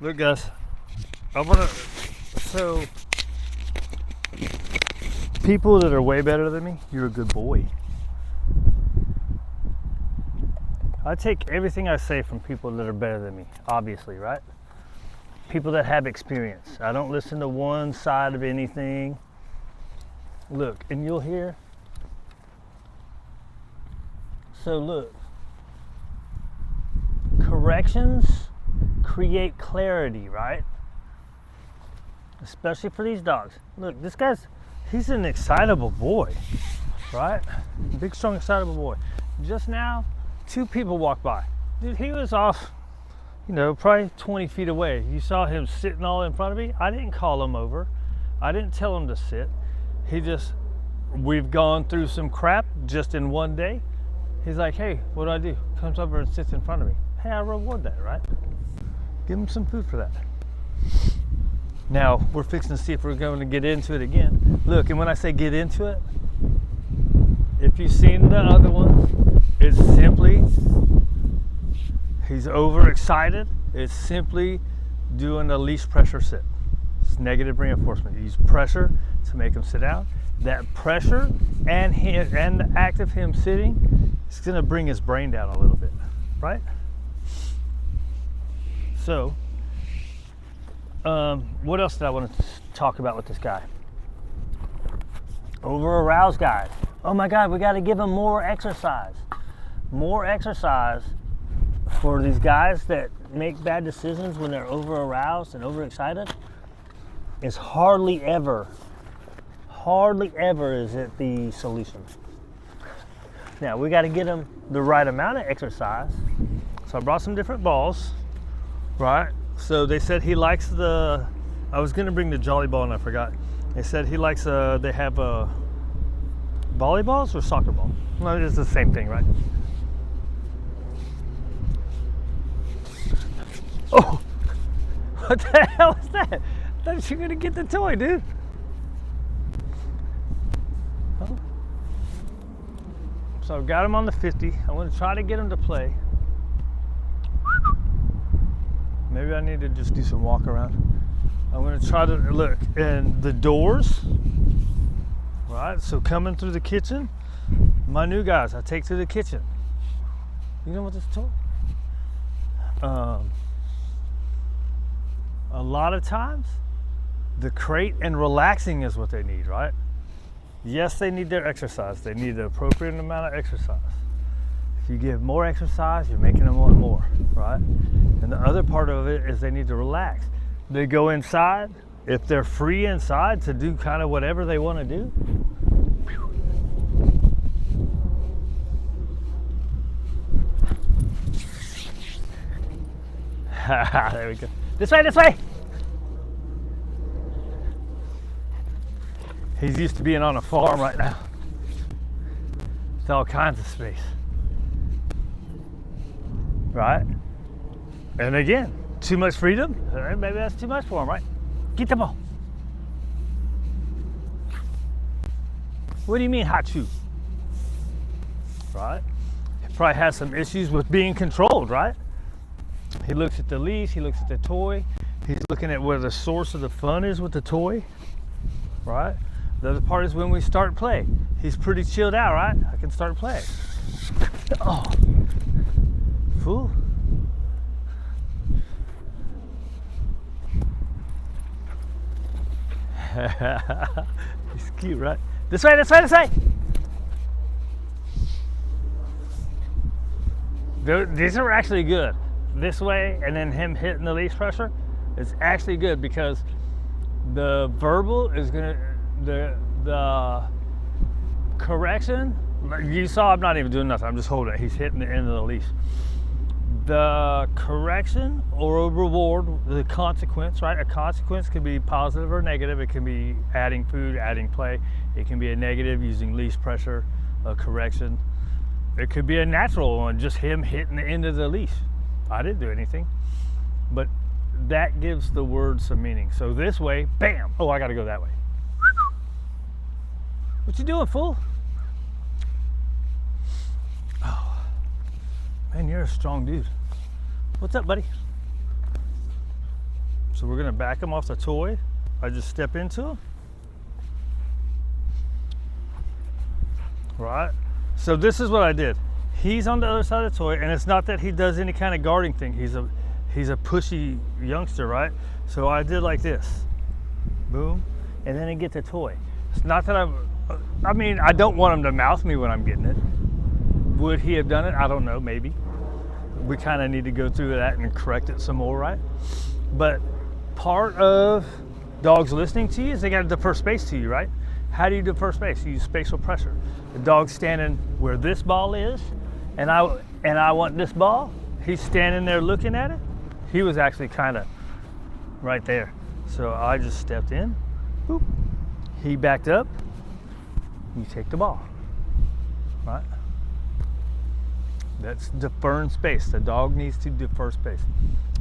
Look, guys, I want to. So, people that are way better than me, you're a good boy. I take everything I say from people that are better than me, obviously, right? People that have experience. I don't listen to one side of anything. Look, and you'll hear. So, look, corrections create clarity, right? Especially for these dogs. Look, this guy's, he's an excitable boy, right? Big, strong, excitable boy. Just now, 2 people walked by. Dude, he was off, probably 20 feet away. You saw him sitting all in front of me. I didn't call him over. I didn't tell him to sit. We've gone through some crap just in one day. He's like, hey, what do I do? Comes over and sits in front of me. Hey, I reward that, right? Give him some food for that. Now, we're fixing to see if we're going to get into it again. Look, and when I say get into it, if you've seen the other one, it's simply, he's overexcited. It's simply doing a leash pressure sit. It's negative reinforcement. You use pressure to make him sit down. That pressure and the act of him sitting is going to bring his brain down a little bit, right? So, what else did I want to talk about with this guy? Over-aroused guys. Oh my God, we got to give him more exercise. More exercise for these guys that make bad decisions when they're over-aroused and overexcited is hardly ever is it the solution. Now, we got to get him the right amount of exercise. So I brought some different balls. Right, so they said he likes I was gonna bring the Jolly Ball and I forgot. They said he likes they have volleyballs or soccer ball. Well, it's the same thing, right? Oh, what the hell is that? I thought you were gonna get the toy, dude. Oh. So I've got him on the 50. I'm gonna try to get him to play. Maybe I need to just do some walk around. I'm gonna try to look, and the doors, right? So coming through the kitchen, my new guys, I take to the kitchen. You know what this toy? A lot of times, the crate and relaxing is what they need, right? Yes, they need their exercise. They need the appropriate amount of exercise. If you give more exercise, you're making them want more, right? And the other part of it is they need to relax. They go inside. If they're free inside to do kind of whatever they want to do, there we go. This way, this way. He's used to being on a farm right now. It's all kinds of space. Right? And again, too much freedom. Maybe that's too much for him, right? Get the ball. What do you mean, Hachu? Right? He probably has some issues with being controlled, right? He looks at the leash, he looks at the toy, he's looking at where the source of the fun is with the toy, right? The other part is when we start play. He's pretty chilled out, right? I can start playing. Oh, fool. He's cute, right? This way, this way, this way. These are actually good. This way, and then him hitting the leash pressure is actually good because the verbal is gonna, the correction, you saw I'm not even doing nothing, I'm just holding it. He's hitting the end of the leash. The correction or a reward, the consequence, right? A consequence can be positive or negative. It can be adding food, adding play. It can be a negative using leash pressure, a correction. It could be a natural one, just him hitting the end of the leash. I didn't do anything, but that gives the word some meaning. So this way, bam. Oh, I gotta go that way. What you doing, fool? Man, you're a strong dude. What's up, buddy? So we're gonna back him off the toy. I just step into him. Right? So this is what I did. He's on the other side of the toy, and it's not that he does any kind of guarding thing. He's a pushy youngster, right? So I did like this. Boom. And then I get the toy. It's not that I mean, I don't want him to mouth me when I'm getting it. Would he have done it? I don't know, maybe. We kind of need to go through that and correct it some more, right? But part of dogs listening to you is they got to defer space to you, right? How do you defer space? You use spatial pressure. The dog's standing where this ball is, and I want this ball. He's standing there looking at it. He was actually kind of right there. So I just stepped in, boop. He backed up, you take the ball, right? That's deferring space. The dog needs to defer space.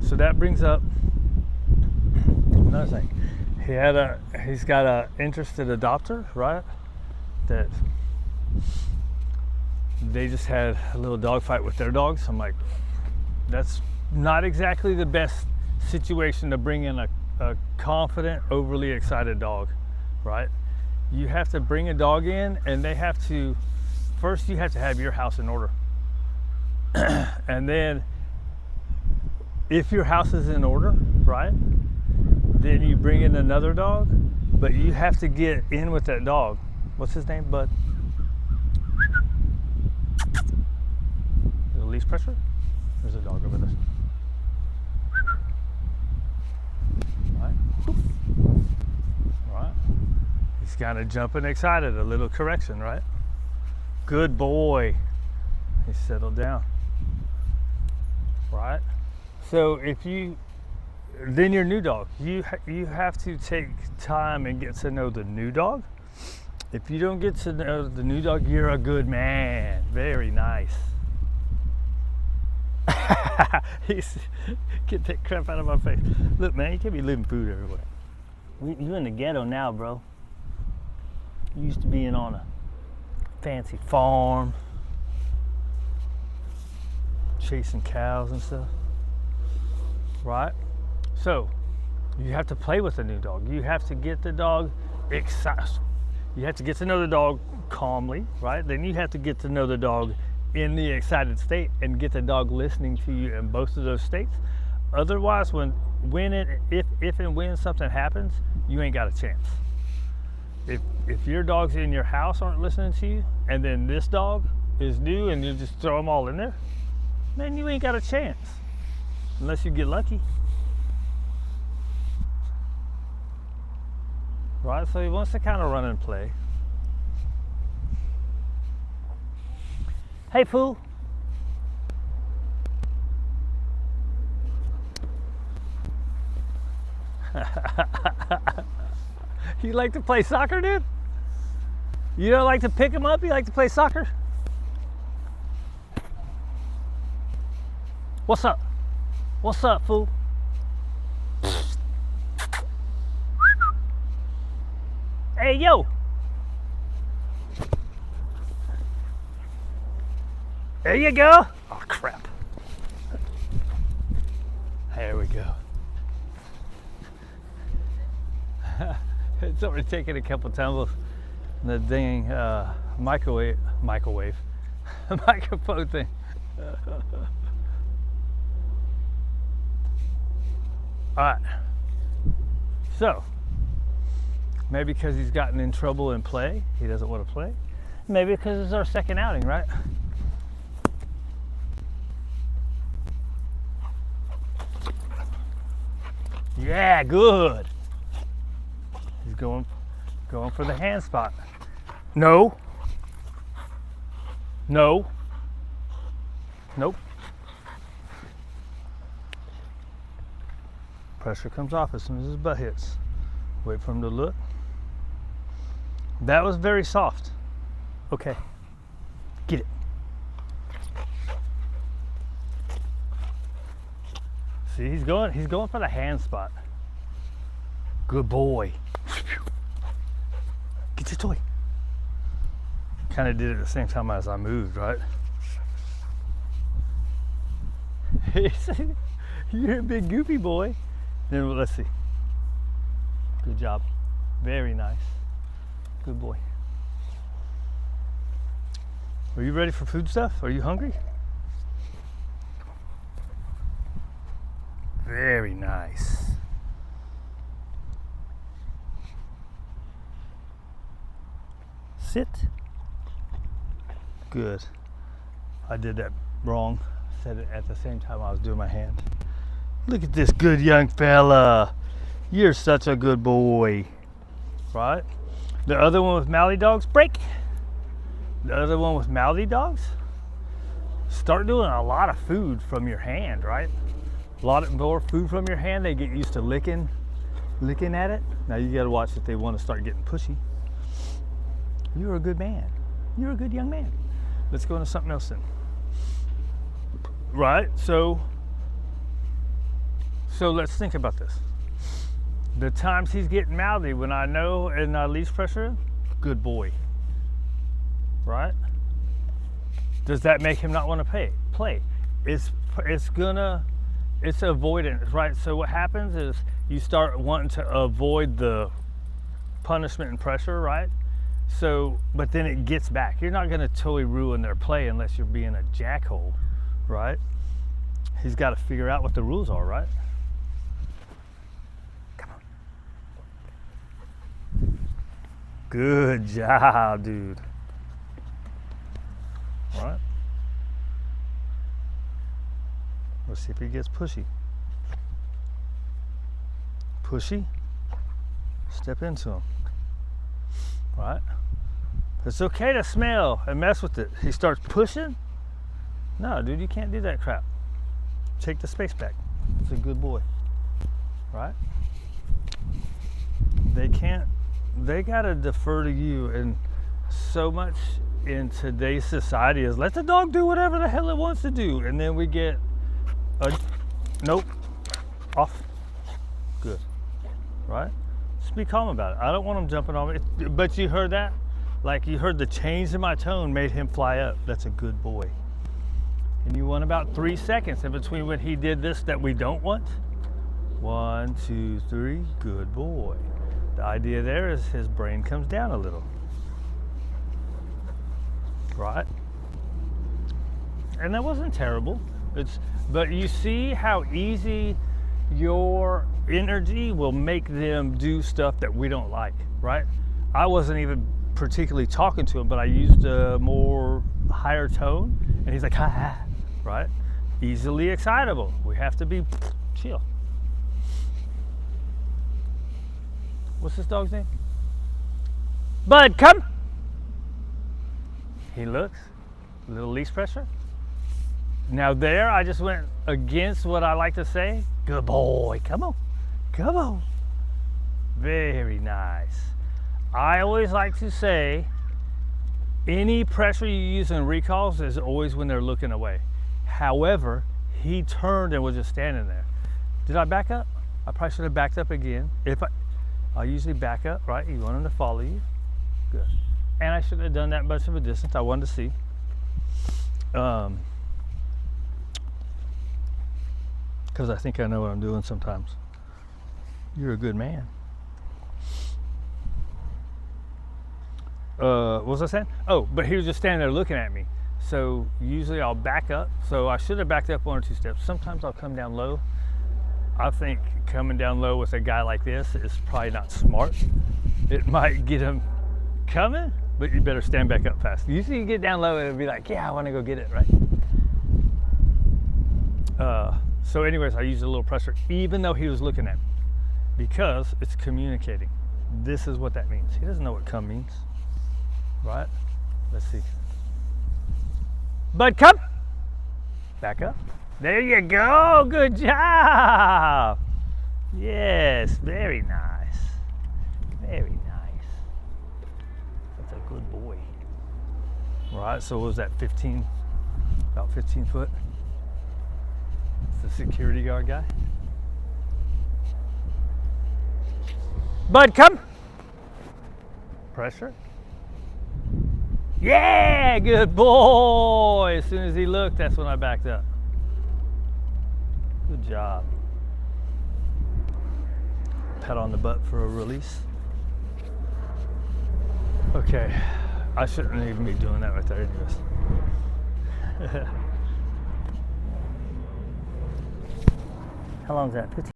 So that brings up another thing. He's got a interested adopter, right? That they just had a little dog fight with their dogs. I'm like, that's not exactly the best situation to bring in a confident, overly excited dog, right? You have to bring a dog in, and they have to, first you have to have your house in order. And then if your house is in order, right, then you bring in another dog, but you have to get in with that dog. What's his name, Bud? Release pressure? There's a dog over there. Right. Right. He's kind of jumping excited, a little correction, right? Good boy. He settled down. Right? So if you, then your new dog, you have to take time and get to know the new dog. If you don't get to know the new dog, you're a good man. Very nice. Get that crap out of my face. Look, man, you can't be leaving food everywhere. You in the ghetto now, bro. You used to being on a fancy farm, chasing cows and stuff, right? So you have to play with the new dog. You have to get the dog excited. You have to get to know the dog calmly, right? Then you have to get to know the dog in the excited state and get the dog listening to you in both of those states. Otherwise, if and when something happens, you ain't got a chance. If your dogs in your house aren't listening to you, and then this dog is new and you just throw them all in there, man, you ain't got a chance unless you get lucky. Right, so he wants to kind of run and play. Hey, fool. You like to play soccer, dude? You don't like to pick him up? You like to play soccer? What's up? What's up, fool? Hey, yo. There you go. Oh, crap. There we go. It's already taken a couple tumbles. The dang microphone thing. All right. So, maybe because he's gotten in trouble in play, he doesn't want to play. Maybe because it's our second outing, right? Yeah, good. He's going for the hand spot. No. No. Nope. Pressure comes off as soon as his butt hits. Wait for him to look. That was very soft. Okay. Get it. See, he's going for the hand spot. Good boy. Get your toy. Kind of did it at the same time as I moved, right? You're a big goofy boy. Then let's see. Good job. Very nice. Good boy. Are you ready for food stuff? Are you hungry? Very nice. Sit. Good. I did that wrong. Said it at the same time I was doing my hand. Look at this good young fella. You're such a good boy. Right? The other one with mouthy dogs, break. The other one with mouthy dogs, start doing a lot of food from your hand, right? A lot more food from your hand. They get used to licking at it. Now you gotta watch if they want to start getting pushy. You're a good man. You're a good young man. Let's go into something else then. Right, so let's think about this. The times he's getting mouthy, when I know and I leash pressure him, good boy. Right? Does that make him not want to play? It's avoidance, right? So what happens is you start wanting to avoid the punishment and pressure, right? So, but then it gets back. You're not going to totally ruin their play unless you're being a jackhole, right? He's got to figure out what the rules are, right? Come on. Good job, dude. Right? Let's see if he gets pushy. Pushy? Step into him. Right? It's okay to smell and mess with it. He starts pushing? No, dude, you can't do that crap. Take the space back. It's a good boy. Right? They gotta defer to you, and so much in today's society is let the dog do whatever the hell it wants to do, and then we get a nope, off. Good. Right? Just be calm about it. I don't want him jumping on me. But you heard that? Like you heard the change in my tone made him fly up. That's a good boy. And you want about 3 seconds in between when he did this that we don't want. 1, 2, 3, good boy. The idea there is his brain comes down a little. Right? And that wasn't terrible. But you see how easy your energy will make them do stuff that we don't like, right? I wasn't even particularly talking to him, but I used a more higher tone, and he's like, ha ha, right? Easily excitable. We have to be chill. What's this dog's name? Bud, come. He looks, a little leash pressure. Now there, I just went against what I like to say. Good boy, come on, come on. Very nice. I always like to say, any pressure you use in recalls is always when they're looking away. However, he turned and was just standing there. Did I back up? I probably should have backed up again. I usually back up, right? You want him to follow you. Good. And I shouldn't have done that much of a distance. I wanted to see. Because I think I know what I'm doing sometimes. You're a good man. What was I saying? Oh, but he was just standing there looking at me. So usually I'll back up. So I should have backed up 1 or 2 steps. Sometimes I'll come down low. I think coming down low with a guy like this is probably not smart. It might get him coming, but you better stand back up fast. Usually you get down low and it'll be like, yeah, I want to go get it, right? So anyways, I used a little pressure, even though he was looking at me, because it's communicating. This is what that means. He doesn't know what come means, right? Let's see. Bud, come. Back up. There you go. Good job. Yes, very nice. Very nice. That's a good boy. All right, so what was that, 15, about 15 foot? It's the security guard guy. Bud, come. Pressure. Yeah, good boy. As soon as he looked, that's when I backed up. Good job. pat on the butt for a release. Okay, I shouldn't even be doing that right there anyways. How long is that? 15?